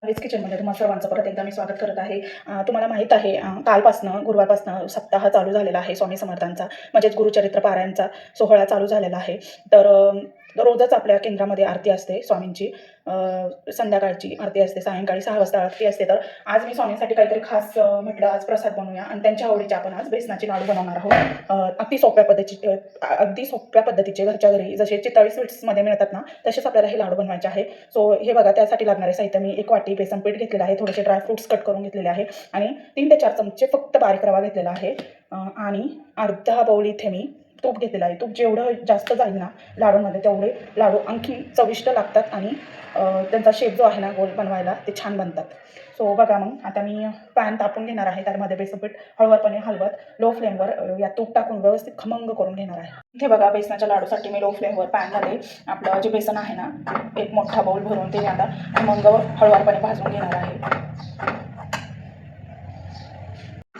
Veg किचनमध्ये तुम्हा सर्वांचं परत एकदा मी स्वागत करत आहे. तुम्हाला माहीत आहे कालपासनं गुरुवारपासनं सप्ताह चालू झालेला आहे स्वामी समर्थांचा, म्हणजेच गुरुचरित्र पारायणचा सोहळा चालू झालेला आहे. तर रोजच आपल्या केंद्रामध्ये आरती असते स्वामींची. संध्याकाळची आरती असते, सायंकाळी 6 वाजता आरती असते. तर आज मी स्वामींसाठी काहीतरी खास म्हटलं आज प्रसाद बनवूया आणि त्यांच्या आवडीचे आपण आज बेसनाचे लाडू बनवणार आहोत. अगदी सोप्या पद्धतीचे घरच्या घरी जसे चितळी स्वीट्समध्ये मिळतात ना, तसेच आपल्याला हे लाडू बनवायचे आहे. सो हे बघा, त्यासाठी लागणारे साहित्य मी 1 वाटी बेसन पीठ घेतलेलं आहे, थोडेसे ड्रायफ्रुट्स कट करून घेतलेले आहे आणि 3 ते 4 चमचे फक्त बारीक रवा घेतलेला आहे आणि अर्धा बाउल इथे मी तूप घेतलेलं आहे. तूप जेवढं जास्त जाईल ना लाडूमध्ये, तेवढे लाडू आणखी चविष्ट लागतात आणि त्यांचा शेप जो आहे ना गोल बनवायला ते छान बनतात. सो बघा, मग आता मी पॅन तापून घेणार आहे. त्यामध्ये बेसन पीठ हळूवारपणे हलवत लो फ्लेमवर या तूप टाकून व्यवस्थित खमंग करून घेणार आहे. इथे बघा, बेसनाच्या लाडूसाठी मी लो फ्लेमवर पॅनमध्ये आपलं जे बेसन आहे ना, एक मोठा बाउल भरून ते मी आता खमंग हळूवारपणे भाजून घेणार आहे.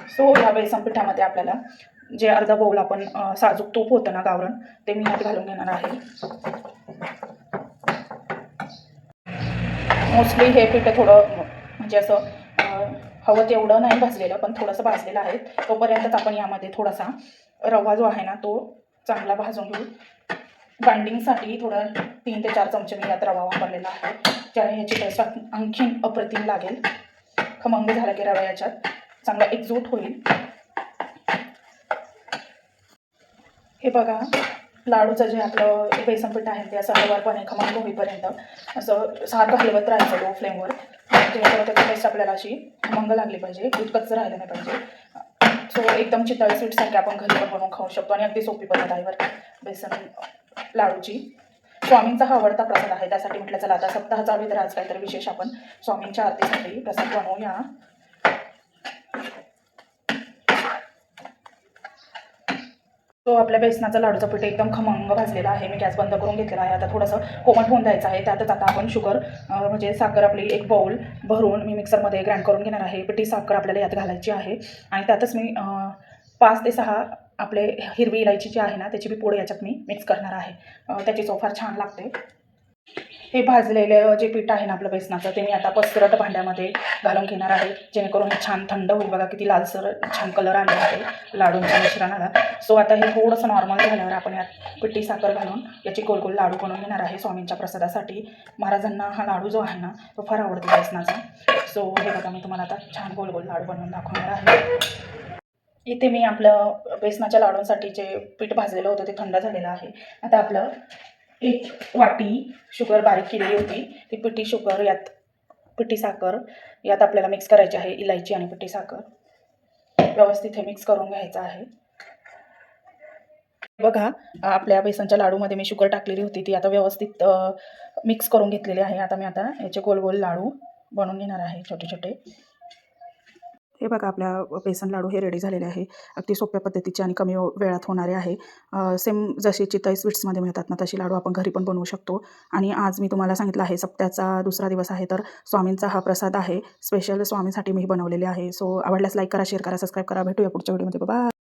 सो या बेसन पिठामध्ये आपल्याला जे अर्धा बाउल आपण साजूक तूप होतं ना गावरण, ते मी यात घालून घेणार आहे. मोस्टली हे पीठ थोडं म्हणजे असं हवं तेवढं नाही भाजलेलं, पण थोडंसं भाजलेलं आहे. तोपर्यंतच आपण यामध्ये थोडासा रवा जो आहे ना तो चांगला भाजून घेऊ. बाइंडिंगसाठी थोडं 3 ते 4 चमचे मी यात रवा वापरलेला आहे, ज्याने ह्याची टेस्ट आणखीन अप्रतिम लागेल. खमंग झाला की रवा याच्यात चांगला एकजूट होईल. हे बघा, लाडूचं जे आपलं बेसन पीठ आहे ते असं हळूवारपणे खमंग होईपर्यंत असं सारखं हलवत राहायचं लो फ्लेमवर, जेणेकरून त्याची टेस्ट आपल्याला अशी खमंग लागली पाहिजे, दूध कच्चं राहिलं नाही पाहिजे. सो एकदम चितळी स्वीटसारखे आपण घरी पण बनवून खाऊ शकतो आणि अगदी सोपी पद्धत आहे बरं बेसन लाडूची. स्वामींचा हा आवडता प्रसाद आहे, त्यासाठी म्हटलं चला आता सप्ताह चालू तर आज काहीतरी विशेष आपण स्वामींच्या आरतीसाठी प्रसाद बनवूया. तो आपल्या बेसनाचा लाडूचा पीठ एकदम खमंग भाजलेला आहे. मी गॅस बंद करून घेतलेला आहे. आता थोडंसं कोमट होऊन द्यायचं आहे. त्यातच आता आपण शुगर म्हणजे साखर आपली 1 बाउल भरून मी मिक्सरमध्ये ग्राइंड करून घेणार आहे. पिठी साखर आपल्याला यात घालायची आहे आणि त्यातच मी 5 ते 6 आपले हिरवी इलायची जी आहे ना त्याची बी पूड याच्यात मी मिक्स करणार आहे. त्याची चव फार छान लागते. हे भाजलेलं जे पीठ आहे ना आपलं बेसनाचं, ते मी आता पसरट भांड्यामध्ये घालून घेणार आहे, जेणेकरून हे छान थंड होईल. बघा किती लालसर छान कलर आले आहे लाडूंच्या मिश्रणाला. सो आता हे थोडंसं नॉर्मल झाल्यावर आपण यात पिठी साखर घालून याची गोल गोल लाडू बनवून घेणार आहे स्वामींच्या प्रसादासाठी. महाराजांना हा लाडू जो आहे ना तो फार आवडतो बेसनाचा. सो हे बघा, मी तुम्हाला आता छान गोल गोल लाडू बनवून दाखवणार आहे. इथे मी आपलं बेसनाच्या लाडूंसाठी जे पीठ भाजलेलं होतं ते थंड झालेलं आहे. आता आपलं 1 वाटी शुगर बारीक केलेली होती, ती पिठी साखर यात आपल्याला मिक्स करायची आहे. इलायची आणि पिठी साखर व्यवस्थित हे मिक्स करून घ्यायचं आहे. बघा, आपल्या बेसनच्या लाडूमध्ये मी शुगर टाकलेली होती, ती आता व्यवस्थित मिक्स करून घेतलेली आहे. आता मी याचे गोल गोल लाडू बनवून घेणार आहे छोटे छोटे. हे बघा, आपल्या बेसन लाडू हे रेडी झालेले आहे. अगदी सोप्या पद्धतीचे आणि कमी वेळात होणारे आहे. सेम जशी चितळी स्वीट्समध्ये मिळतात ना तशी लाडू आपण घरी पण बनवू शकतो. आणि आज मी तुम्हाला सांगितलं आहे सप्त्याचा दुसरा दिवस आहे, तर स्वामींचा हा प्रसाद आहे. स्पेशल स्वामींसाठी मी बनवलेले आहे. सो आवडल्यास लाईक करा, शेअर करा, सबस्क्राईब करा. भेटूया पुढच्या व्हिडिओमध्ये. बाय.